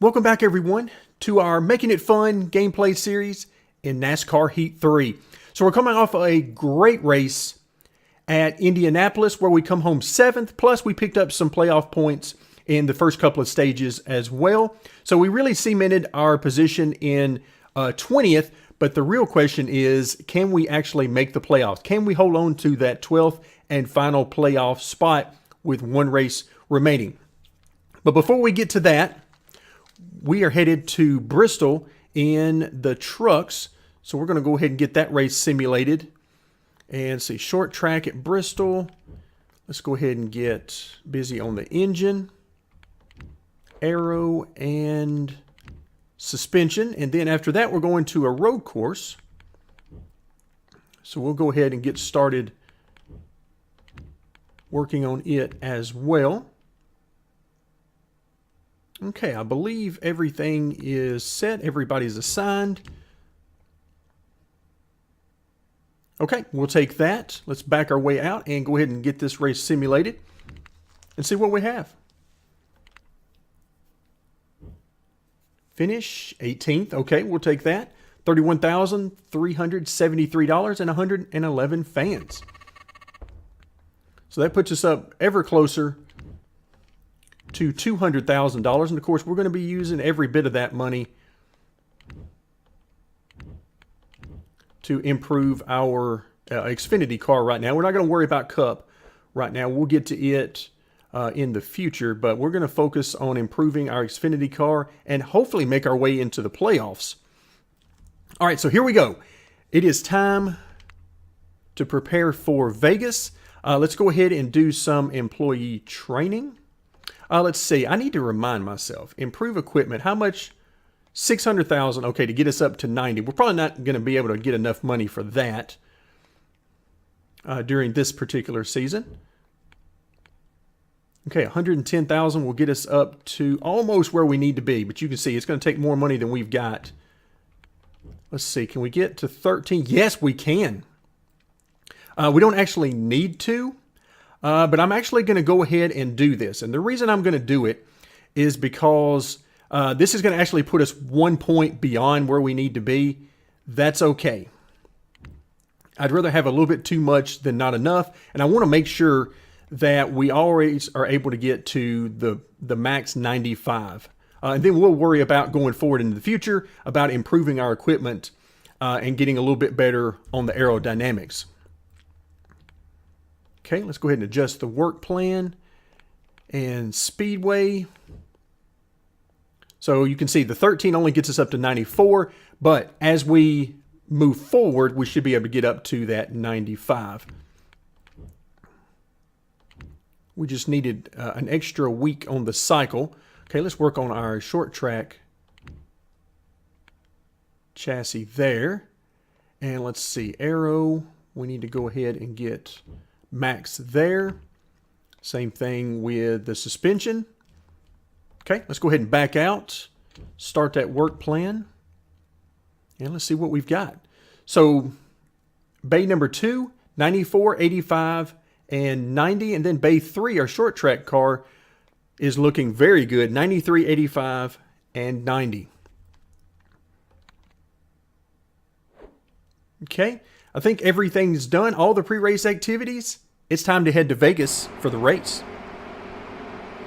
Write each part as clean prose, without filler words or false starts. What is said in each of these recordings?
Welcome back, everyone, to our Making It Fun gameplay series in NASCAR Heat 3. So we're coming off a great race at Indianapolis where we come home 7th, plus we picked up some playoff points in the first couple of stages as well. So we really cemented our position in 20th, but the real question is, can we actually make the playoffs? Can we hold on to that 12th and final playoff spot with one race remaining? But before we get to that, we are headed to Bristol in the trucks. So we're going to go ahead and get that race simulated. And see, short track at Bristol. Let's go ahead and get busy on the engine, aero, and suspension. And then after that, we're going to a road course. So we'll go ahead and get started working on it as well. Okay, I believe everything is set. Everybody's assigned. Okay, we'll take that. Let's back our way out and go ahead and get this race simulated and see what we have. Finish 18th. Okay, we'll take that. $31,373 and 111 fans. So that puts us up ever closer to $200,000, and of course we're going to be using every bit of that money to improve our Xfinity car right now. We're not going to worry about Cup right now. We'll get to it in the future, but we're going to focus on improving our Xfinity car and hopefully make our way into the playoffs. All right, so here we go. It is time to prepare for Vegas. Let's go ahead and do some employee training. Let's see. I need to remind myself. Improve equipment. How much? 600,000. Okay, to get us up to 90. We're probably not going to be able to get enough money for that during this particular season. Okay, 110,000 will get us up to almost where we need to be. But you can see it's going to take more money than we've got. Let's see. Can we get to 13? Yes, we can. We don't actually need to. But I'm actually going to go ahead and do this. And the reason I'm going to do it is because this is going to actually put us 1 point beyond where we need to be. That's okay. I'd rather have a little bit too much than not enough. And I want to make sure that we always are able to get to the max 95. And then we'll worry about going forward into the future about improving our equipment and getting a little bit better on the aerodynamics. Okay, let's go ahead and adjust the work plan and speedway. So you can see the 13 only gets us up to 94, but as we move forward, we should be able to get up to that 95. We just needed an extra week on the cycle. Okay, let's work on our short track chassis there. And let's see, aero, we need to go ahead and get max there. Same thing with the suspension. Okay, let's go ahead and back out, start that work plan, and let's see what we've got. So bay number 2, 94, 85, and 90, and then bay 3, our short track car, is looking very good, 93, 85, and 90. Okay, I think everything's done, all the pre-race activities. It's time to head to Vegas for the race.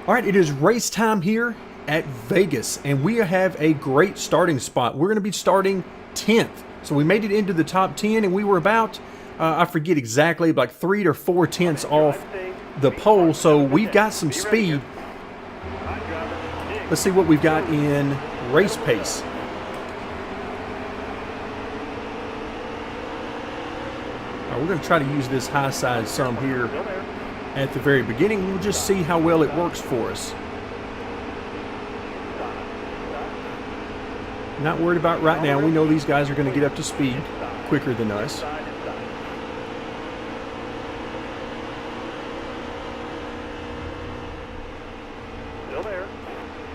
All right, it is race time here at Vegas, and we have a great starting spot. We're going to be starting 10th. So we made it into the top 10, and we were about, I forget exactly, like 3 or 4 tenths off the pole. So we've got some speed. Let's see what we've got in race pace. We're going to try to use this high side some here at the very beginning. We'll just see how well it works for us. Not worried about right now. We know these guys are going to get up to speed quicker than us.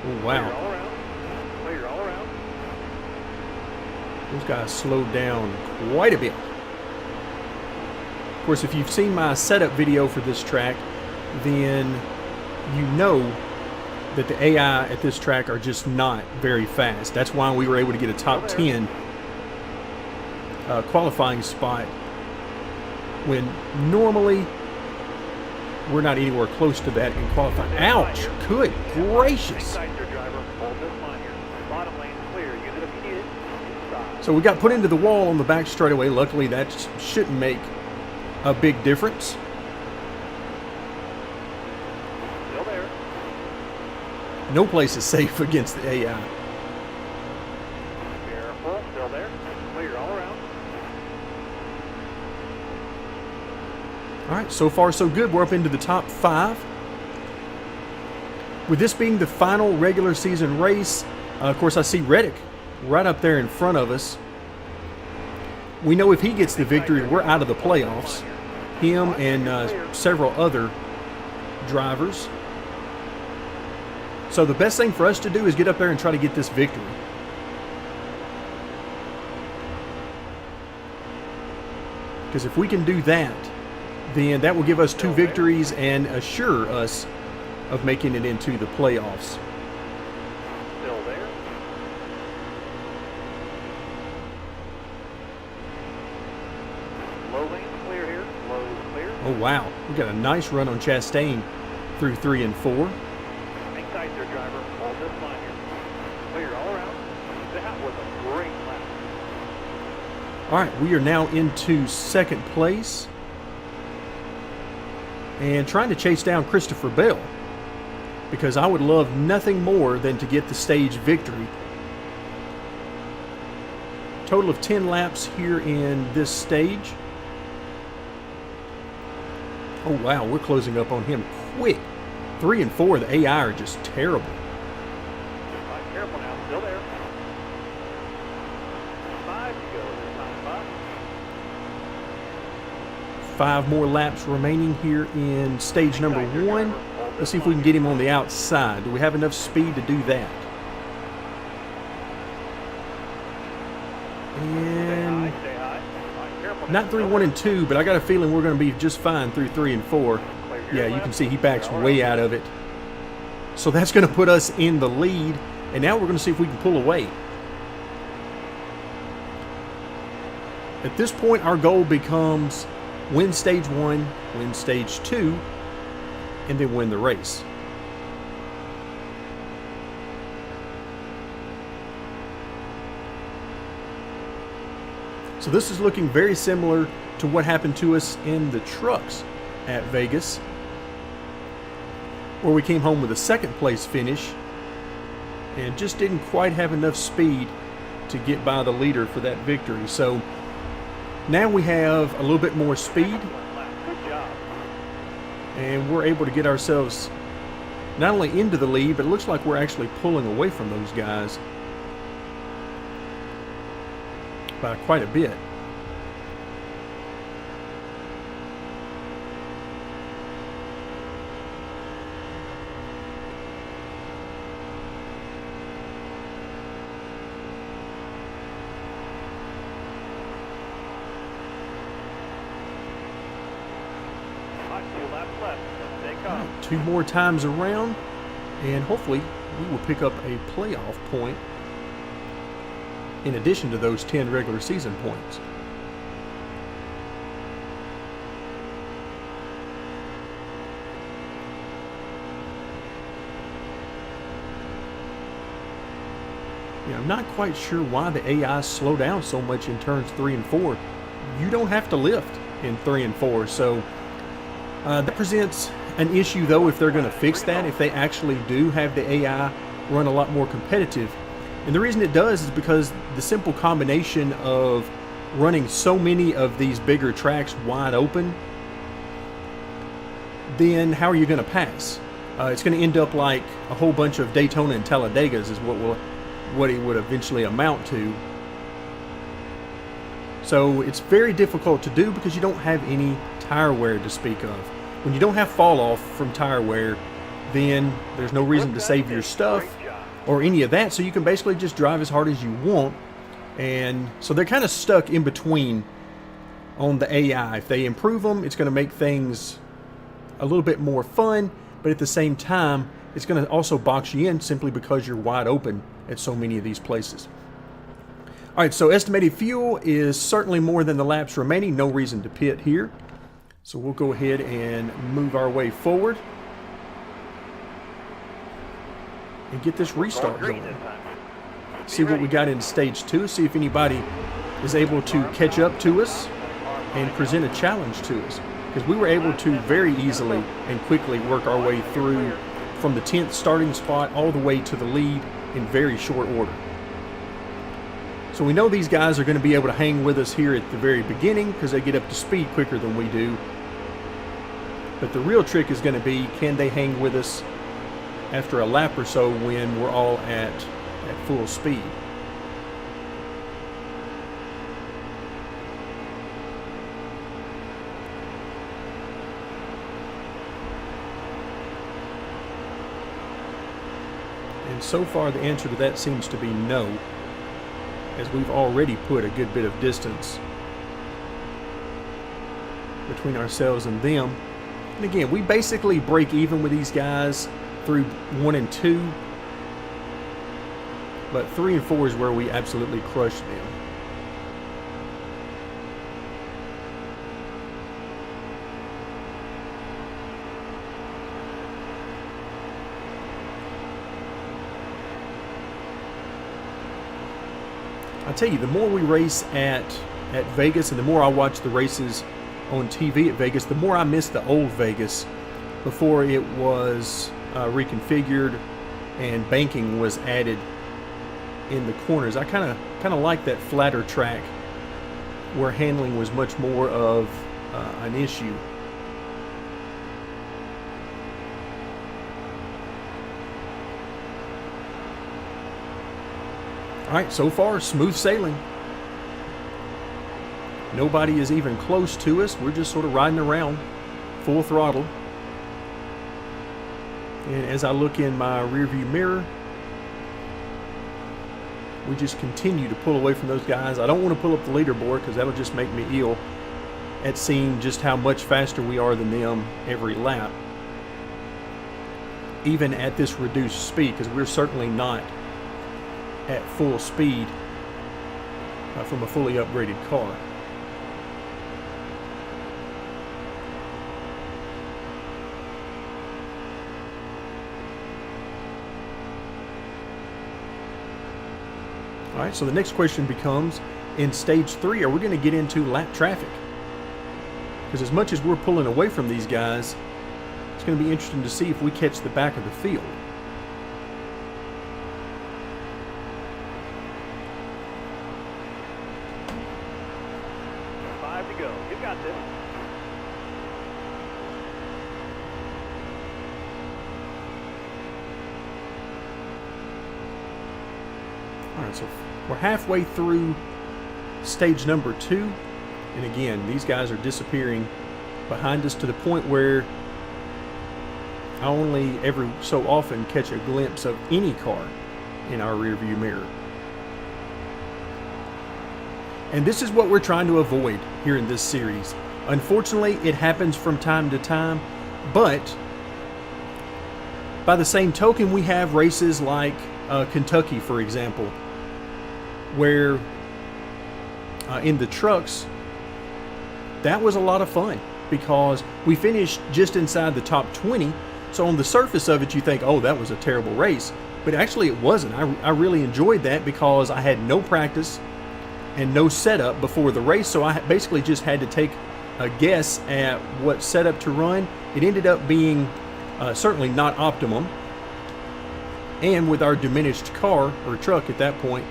Oh, wow. Those guys slowed down quite a bit. Of course, if you've seen my setup video for this track, then you know that the AI at this track are just not very fast. That's why we were able to get a top 10 qualifying spot when normally we're not anywhere close to that in qualifying. Ouch! Good gracious! So we got put into the wall on the back straightaway. Luckily, that shouldn't make a big difference. Still there. No place is safe against the AI. Careful. Still there. Clear all around. All right, so far so good. We're up into the top 5. With this being the final regular season race, of course I see Reddick right up there in front of us. We know if he gets the victory, we're out of the playoffs. Him and several other drivers. So the best thing for us to do is get up there and try to get this victory. Because if we can do that, then that will give us 2 victories and assure us of making it into the playoffs. Still there. Low lane clear here. Low clear. Oh wow, we got a nice run on Chastain through 3 and 4. Hang tight there, driver. Hold this line here. Clear all around. That was a great lap. All right, we are now into second place and trying to chase down Christopher Bell, because I would love nothing more than to get the stage victory. Total of 10 laps here in this stage. Oh wow, we're closing up on him quick. 3 and 4, the AI are just terrible. All right, careful now. Still there. 5 to go. This time 5. 5 more laps remaining here in stage number 1. Let's see if we can get him on the outside. Do we have enough speed to do that? And not 3, 1, and 2, but I got a feeling we're going to be just fine through 3 and 4. Yeah, you can see he backs way out of it. So that's going to put us in the lead, and now we're going to see if we can pull away. At this point, our goal becomes win stage 1, win stage 2, and then win the race. So this is looking very similar to what happened to us in the trucks at Vegas, where we came home with a second place finish and just didn't quite have enough speed to get by the leader for that victory. So now we have a little bit more speed, Good job. and we're able to get ourselves not only into the lead, but it looks like we're actually pulling away from those guys by quite a bit. All right, 2 laps left. Let's take off. 2 more times around, and hopefully we will pick up a playoff point in addition to those 10 regular season points. Yeah, I'm not quite sure why the AI slow down so much in turns 3 and 4. You don't have to lift in 3 and 4, so that presents an issue though if they're going to fix that, if they actually do have the AI run a lot more competitive. And the reason it does is because the simple combination of running so many of these bigger tracks wide open, then how are you going to pass? It's going to end up like a whole bunch of Daytona and Talladegas is what it would eventually amount to. So it's very difficult to do because you don't have any tire wear to speak of. When you don't have fall off from tire wear, then there's no reason to save your stuff or any of that, so you can basically just drive as hard as you want. And so they're kind of stuck in between on the AI. If they improve them, it's going to make things a little bit more fun, but at the same time it's going to also box you in simply because you're wide open at so many of these places. All right, so estimated fuel is certainly more than the laps remaining. No reason to pit here. So we'll go ahead and move our way forward and get this restart going. See what we got in stage 2. See if anybody is able to catch up to us and present a challenge to us. Because we were able to very easily and quickly work our way through from the 10th starting spot all the way to the lead in very short order. So we know these guys are going to be able to hang with us here at the very beginning because they get up to speed quicker than we do. But the real trick is going to be, can they hang with us after a lap or so when we're all at full speed? And so far the answer to that seems to be no, as we've already put a good bit of distance between ourselves and them. And again, we basically break even with these guys through 1 and 2, but 3 and 4 is where we absolutely crush them. I tell you, the more we race at Vegas and the more I watch the races on TV at Vegas, the more I miss the old Vegas before it was reconfigured and banking was added in the corners. I kind of like that flatter track where handling was much more of an issue. All right, so far, smooth sailing. Nobody is even close to us. We're just sort of riding around full throttle. And as I look in my rearview mirror, we just continue to pull away from those guys. I don't want to pull up the leaderboard because that'll just make me ill at seeing just how much faster we are than them every lap, even at this reduced speed, because we're certainly not at full speed from a fully upgraded car. All right, so the next question becomes, in stage 3, are we going to get into lap traffic? Because as much as we're pulling away from these guys, it's going to be interesting to see if we catch the back of the field. Alright, so we're halfway through stage number 2, and again, these guys are disappearing behind us to the point where I only every so often catch a glimpse of any car in our rearview mirror. And this is what we're trying to avoid here in this series. Unfortunately, it happens from time to time, but by the same token, we have races like Kentucky, for example, where in the trucks, that was a lot of fun because we finished just inside the top 20. So on the surface of it, you think, oh, that was a terrible race. But actually it wasn't. I really enjoyed that because I had no practice and no setup before the race. So I basically just had to take a guess at what setup to run. It ended up being certainly not optimum. And with our diminished car or truck at that point,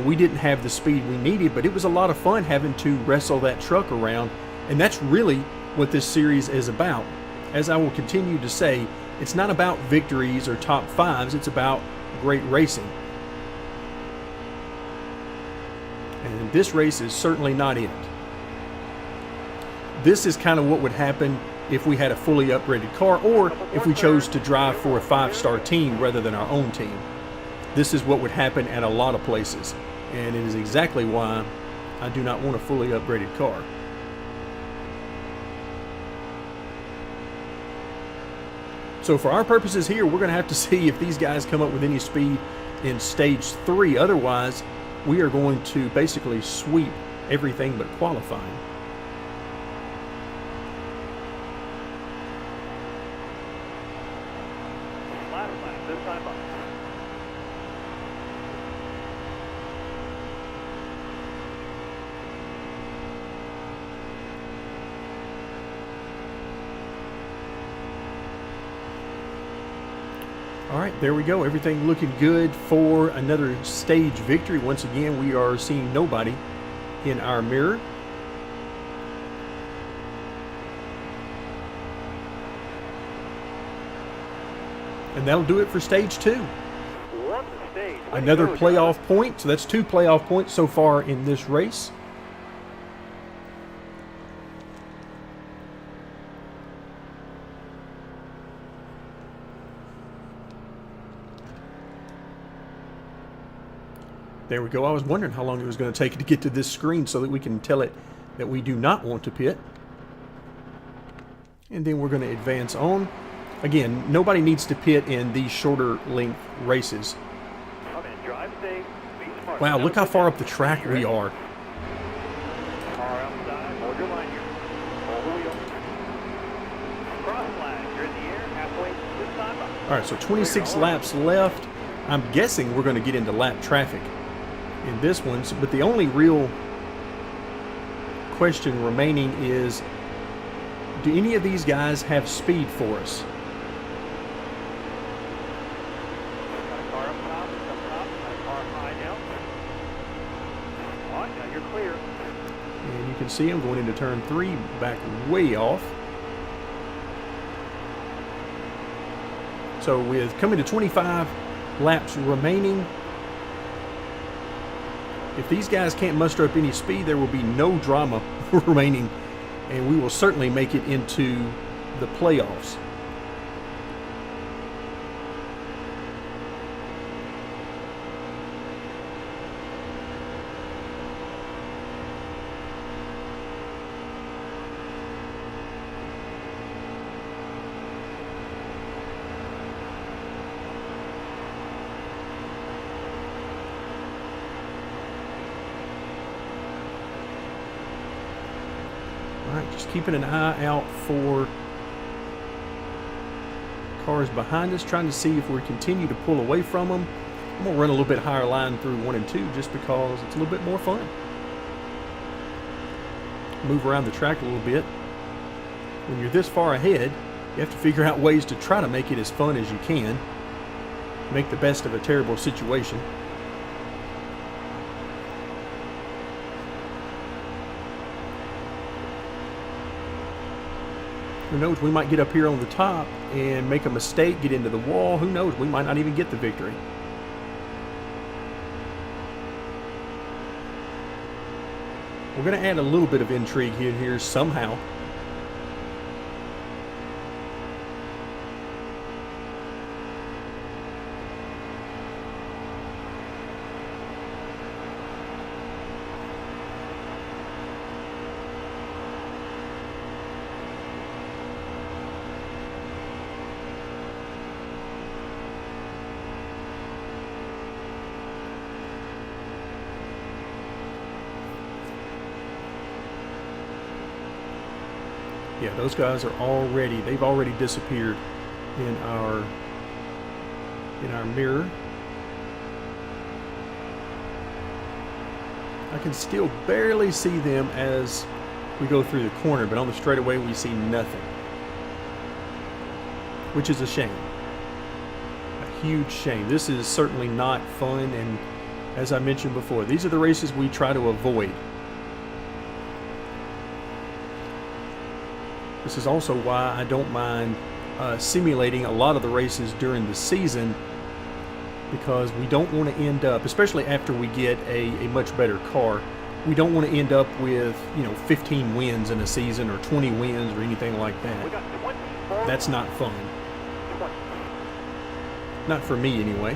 we didn't have the speed we needed, but it was a lot of fun having to wrestle that truck around. And that's really what this series is about. As I will continue to say, it's not about victories or top 5s, it's about great racing. And this race is certainly not it. This is kind of what would happen if we had a fully upgraded car, or if we chose to drive for a 5-star team rather than our own team. This is what would happen at a lot of places, and it is exactly why I do not want a fully upgraded car. So for our purposes here, we're going to have to see if these guys come up with any speed in stage 3. Otherwise, we are going to basically sweep everything but qualifying. Last lap, this time up. All right, there we go. Everything looking good for another stage victory. Once again, we are seeing nobody in our mirror. And that'll do it for stage 2. Won the stage. Way to Another go, playoff driver. point. So that's 2 playoff points so far in this race. There we go. I was wondering how long it was going to take to get to this screen so that we can tell it that we do not want to pit. And then we're going to advance on. Again, nobody needs to pit in these shorter length races. Come in, drive safe, be smart. Wow, Never look how put far down up the speed, track you we ready? are. Car outside, hold your line here. Hold the wheel. Cross flag, you're in the air, halfway, this time up. All right, so 26 laps left. I'm guessing we're going to get into lap traffic in this one. But the only real question remaining is, do any of these guys have speed for us? Got a car up top, got a car high now. All right, now you're clear. And you can see I'm going into turn 3, back way off. So with coming to 25 laps remaining, if these guys can't muster up any speed, there will be no drama remaining, and we will certainly make it into the playoffs. All right, just keeping an eye out for cars behind us, trying to see if we continue to pull away from them. I'm going to run a little bit higher line through 1 and 2 just because it's a little bit more fun. Move around the track a little bit. When you're this far ahead, you have to figure out ways to try to make it as fun as you can. Make the best of a terrible situation. Who knows, we might get up here on the top and make a mistake, get into the wall. Who knows, we might not even get the victory. We're going to add a little bit of intrigue here somehow. Yeah, those guys are already, they've already disappeared in our mirror. I can still barely see them as we go through the corner, but on the straightaway we see nothing, which is a shame. A huge shame. This is certainly not fun, and as I mentioned before, these are the races we try to avoid. This is also why I don't mind simulating a lot of the races during the season, because we don't want to end up, especially after we get a much better car, we don't want to end up with, 15 wins in a season or 20 wins or anything like We that. got 24. That's not fun. 20. Not for me anyway.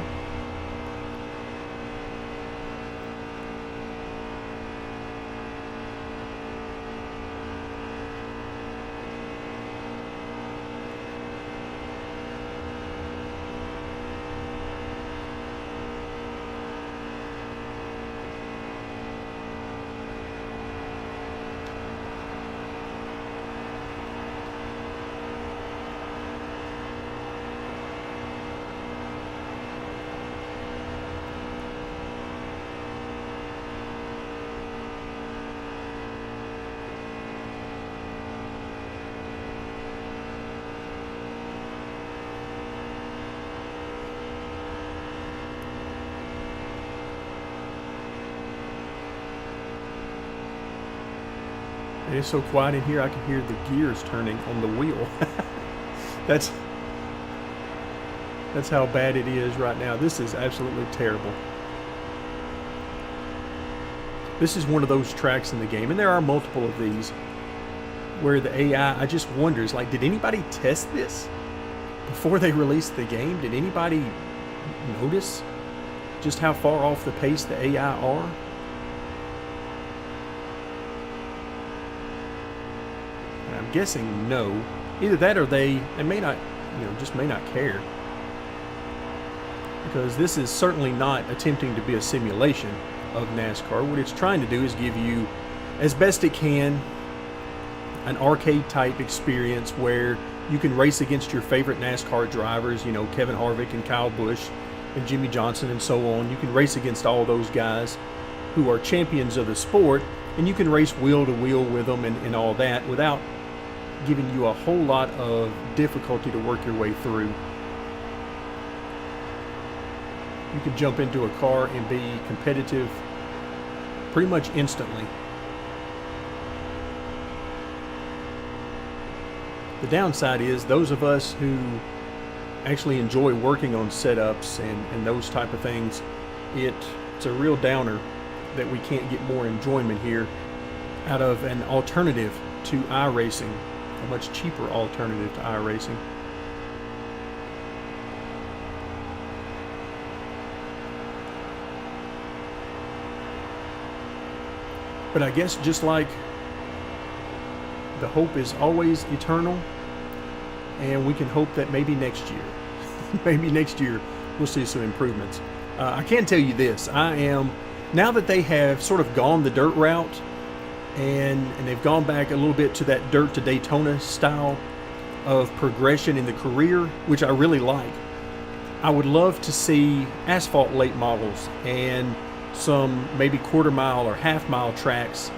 And it's so quiet in here, I can hear the gears turning on the wheel. That's how bad it is right now. This is absolutely terrible. This is one of those tracks in the game, and there are multiple of these, where the AI, I just wonder, is like, did anybody test this before they released the game? Did anybody notice just how far off the pace the AI are? And I'm guessing no. Either that or they may not, just may not care. Because this is certainly not attempting to be a simulation of NASCAR. What it's trying to do is give you, as best it can, an arcade type experience where you can race against your favorite NASCAR drivers, Kevin Harvick and Kyle Busch and Jimmy Johnson and so on. You can race against all those guys who are champions of the sport, and you can race wheel to wheel with them and all that without giving you a whole lot of difficulty to work your way through. You can jump into a car and be competitive pretty much instantly. The downside is those of us who actually enjoy working on setups and those type of things, it's a real downer that we can't get more enjoyment here out of an alternative to iRacing, a much cheaper alternative to iRacing. But I guess just like the hope is always eternal, and we can hope that maybe next year, we'll see some improvements. I can tell you this, now that they have sort of gone the dirt route, and they've gone back a little bit to that dirt to Daytona style of progression in the career, which I really like. I would love to see asphalt late models and some maybe quarter mile or half mile tracks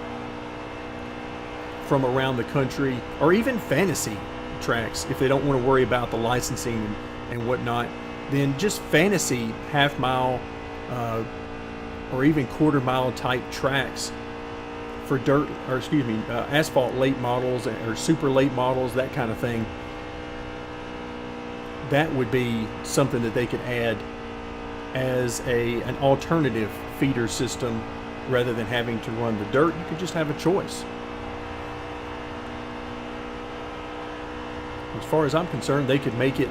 from around the country, or even fantasy tracks if they don't want to worry about the licensing and whatnot. Then just fantasy half mile or even quarter mile type tracks for asphalt late models or super late models, that kind of thing. That would be something that they could add as an alternative feeder system rather than having to run the dirt. You could just have a choice. As far as I'm concerned, they could make it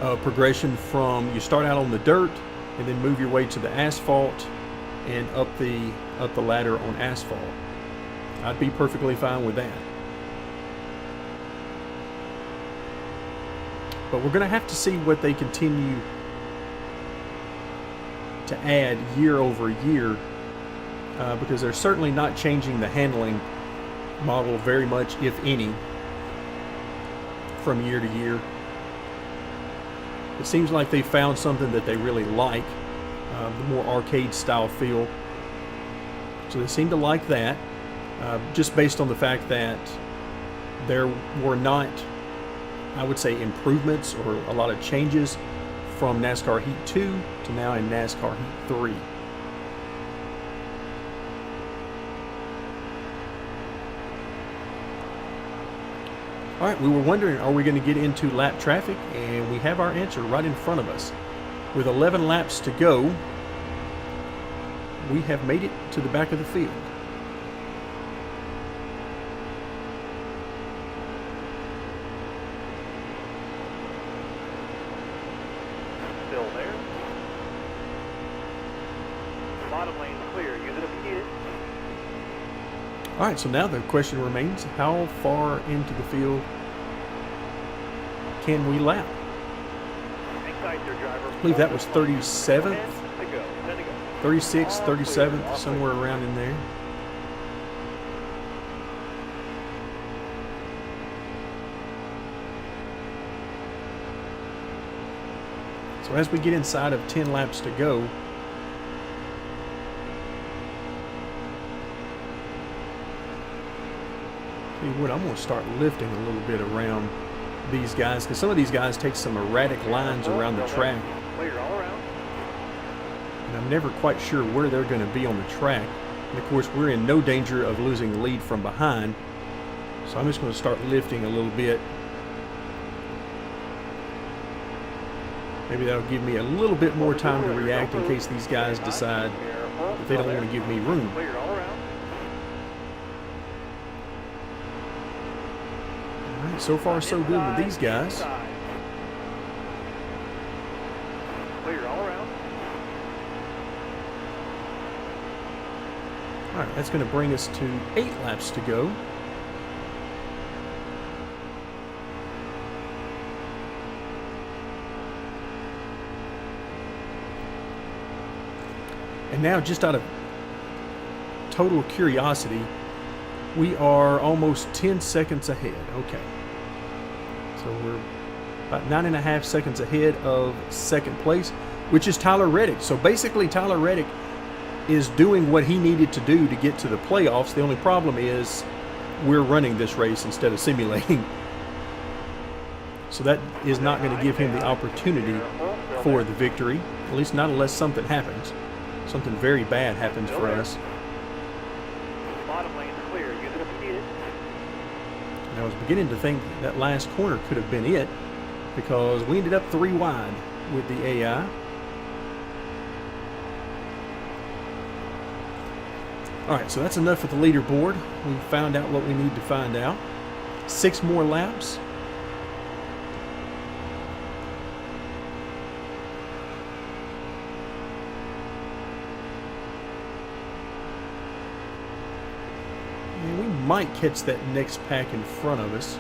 a progression from you start out on the dirt and then move your way to the asphalt and up the ladder on asphalt. I'd be perfectly fine with that. But we're going to have to see what they continue to add year over year, because they're certainly not changing the handling model very much, if any, from year to year. It seems like they found something that they really like, the more arcade style feel. So they seem to like that, just based on the fact that there were not, I would say, improvements or a lot of changes from NASCAR Heat 2 to now in NASCAR Heat 3. All right, we were wondering, are we going to get into lap traffic? And we have our answer right in front of us. With 11 laps to go, we have made it to the back of the field. Still there. Bottom lane clear. Use it if you need it. All right, so now the question remains, how far into the field can we lap? I believe that was 37th, 36th, 37th, somewhere around in there. So as we get inside of 10 laps to go, tell you what, I'm going to start lifting a little bit around these guys, because some of these guys take some erratic lines around the track. Clear all around. And I'm never quite sure where they're going to be on the track. And of course, we're in no danger of losing the lead from behind, So I'm just going to start lifting a little bit. Maybe that'll give me a little bit more time to react in case these guys decide that they don't want to give me room. Clear all around. All right, so far so good with these guys. Clear all around. All right, that's going to bring us to 8 laps to go. And now, just out of total curiosity, we are almost 10 seconds ahead. Okay. So we're about 9.5 seconds ahead of second place, which is Tyler Reddick. So basically, Tyler Reddick is doing what he needed to do to get to the playoffs. The only problem is we're running this race instead of simulating. So that is not going to give him the opportunity for the victory, at least not unless something happens. Something very bad happens for us. Bottom lane clear. Use it if you need it. And I was beginning to think that last corner could have been it, because we ended up 3 wide with the AI. Alright, so that's enough for the leaderboard. We found out what we need to find out. 6 more laps. And we might catch that next pack in front of us.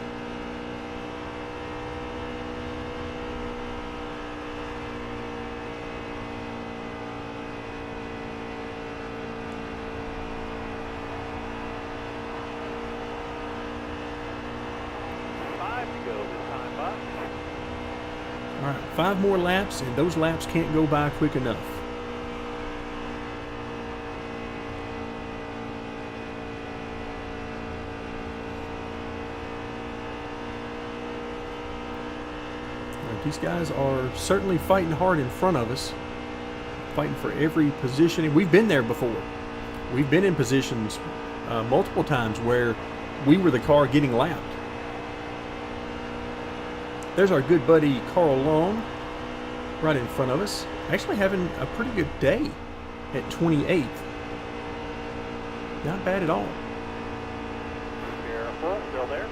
All right, 5 more laps, and those laps can't go by quick enough. All right, these guys are certainly fighting hard in front of us, fighting for every position. And we've been there before. We've been in positions multiple times where we were the car getting lapped. There's our good buddy Carl Long right in front of us. Actually having a pretty good day at 28th. Not bad at all. Careful, still there.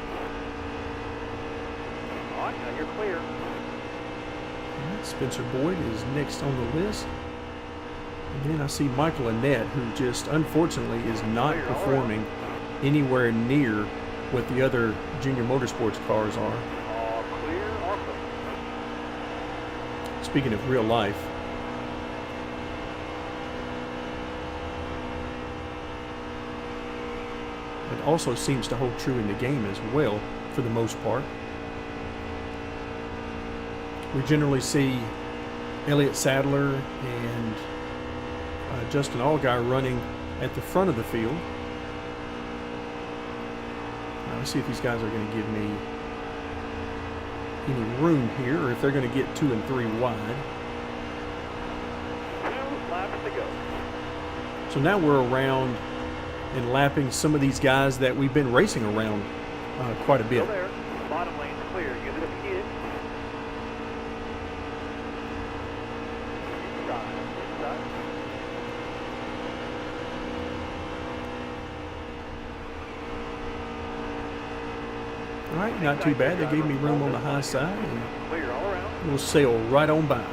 All right, now you're clear. All right, Spencer Boyd is next on the list. And then I see Michael Annette, who just unfortunately is not performing anywhere near what the other junior motorsports cars are. Speaking of real life, it also seems to hold true in the game as well, for the most part. We generally see Elliott Sadler and Justin Allgaier running at the front of the field. Let's see if these guys are going to give me any room here, or if they're going to get 2 and 3 wide. 2 laps to go. So now we're around and lapping some of these guys that we've been racing around quite a bit. Still there. Bottom lane's clear. Use it if you need it. Inside. All right, not too bad. They gave me room on the high side, and Clear all around. we'll sail right on by.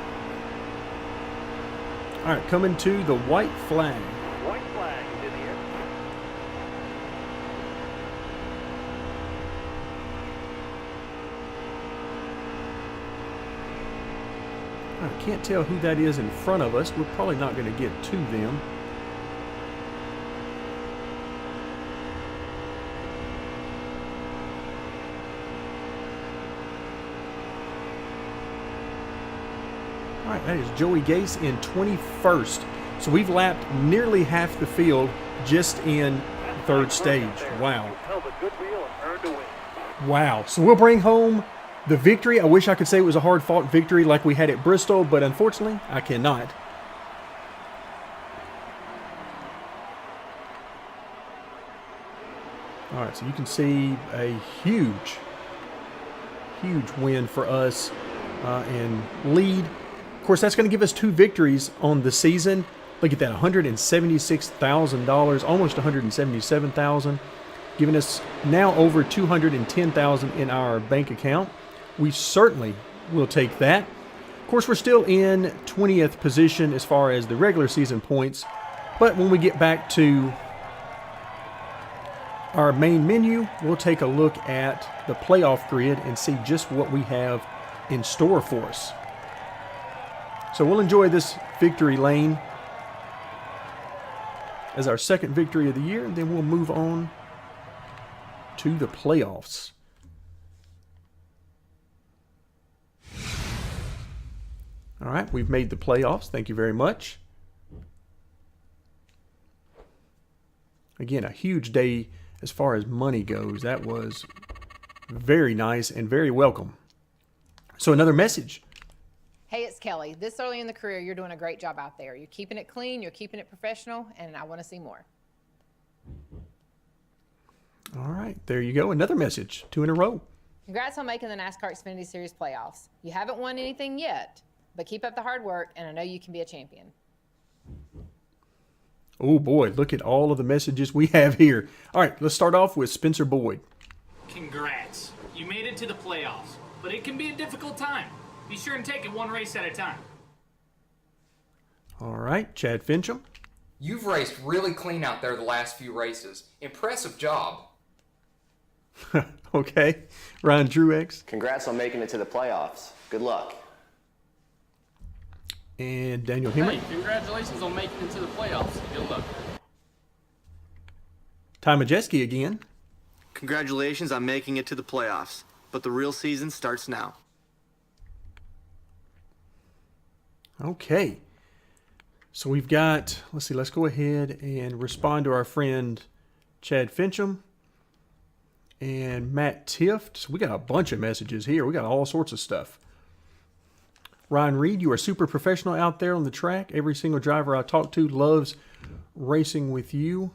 All right, coming to the white flag. White flag is in the air. I can't tell who that is in front of us. We're probably not going to get to them. All right, that is Joey Gase in 21st. So we've lapped nearly half the field just in third stage. Wow. Held a good wheel and earned a win. Wow. So we'll bring home the victory. I wish I could say it was a hard-fought victory like we had at Bristol, but unfortunately, I cannot. All right, so you can see a huge win for us and lead. Of course, that's going to give us 2 victories on the season. Look at that, $176,000, almost $177,000, giving us now over $210,000 in our bank account. We certainly will take that. Of course, we're still in 20th position as far as the regular season points, but when we get back to our main menu, we'll take a look at the playoff grid and see just what we have in store for us. So we'll enjoy this victory lane as our second victory of the year, and then we'll move on to the playoffs. All right, we've made the playoffs. Thank you very much. Again, a huge day as far as money goes. That was very nice and very welcome. So another message. Hey, it's Kelly. This early in the career, you're doing a great job out there. You're keeping it clean, you're keeping it professional, and I want to see more. All right, there you go. Another message, 2 in a row. Congrats on making the NASCAR Xfinity Series playoffs. You haven't won anything yet, but keep up the hard work, and I know you can be a champion. Oh boy, look at all of the messages we have here. All right, let's start off with Spencer Boyd. Congrats. You made it to the playoffs, but it can be a difficult time. Be sure and take it one race at a time. All right, Chad Fincham. You've raced really clean out there the last few races. Impressive job. Okay, Ryan Truex. Congrats on making it to the playoffs. Good luck. And Daniel Hemrick. Hey, congratulations on making it to the playoffs. Good luck. Ty Majeski again. Congratulations on making it to the playoffs, but the real season starts now. Okay. So we've got, let's see, let's go ahead and respond to our friend Chad Fincham and Matt Tift. So we got a bunch of messages here. We got all sorts of stuff. Ryan Reed, you are super professional out there on the track. Every single driver I talk to loves racing with you.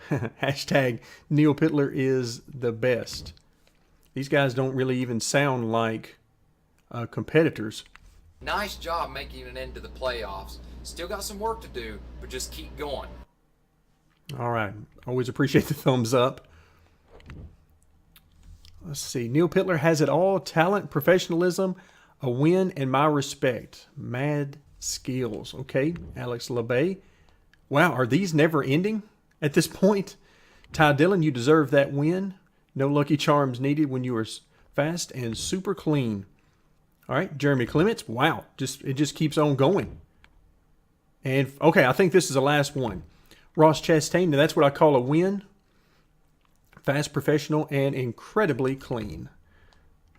Hashtag Neil Pittler is the best. These guys don't really even sound like competitors. Nice job making it into the playoffs. Still got some work to do, but just keep going. All right. Always appreciate the thumbs up. Let's see. Neil Pittler has it all. Talent, professionalism, a win, and my respect. Mad skills. Okay. Alex LeBay. Wow. Are these never ending at this point? Ty Dillon, you deserve that win. No lucky charms needed when you are fast and super clean. All right. Jeremy Clements. Wow. It just keeps on going. And, okay, I think this is the last one. Ross Chastain, now that's what I call a win. Fast, professional, and incredibly clean.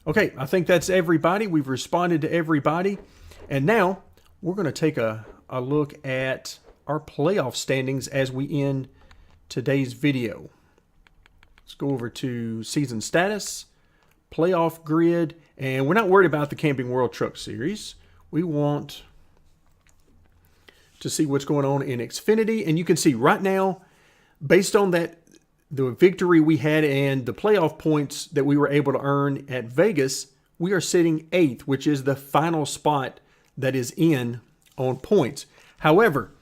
Okay, I think that's everybody. We've responded to everybody. And now we're going to take a look at our playoff standings as we end today's video. Let's go over to season status, playoff grid, and we're not worried about the Camping World Truck Series. We want to see what's going on in Xfinity. And you can see right now, based on that, the victory we had and the playoff points that we were able to earn at Vegas, we are sitting 8th, which is the final spot that is in on points. However,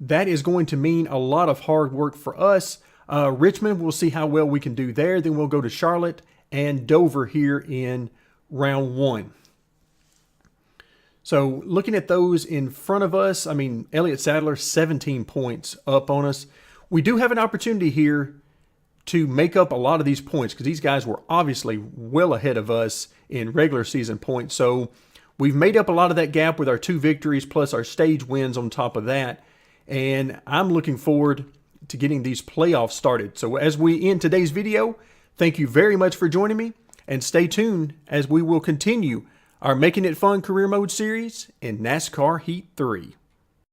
that is going to mean a lot of hard work for us. Richmond, we'll see how well we can do there. Then we'll go to Charlotte and Dover here in round 1. So looking at those in front of us, I mean, Elliott Sadler, 17 points up on us. We do have an opportunity here to make up a lot of these points because these guys were obviously well ahead of us in regular season points. So we've made up a lot of that gap with our 2 victories plus our stage wins on top of that. And I'm looking forward to getting these playoffs started. So as we end today's video, thank you very much for joining me and stay tuned as we will continue our Making It Fun Career Mode series in NASCAR Heat 3.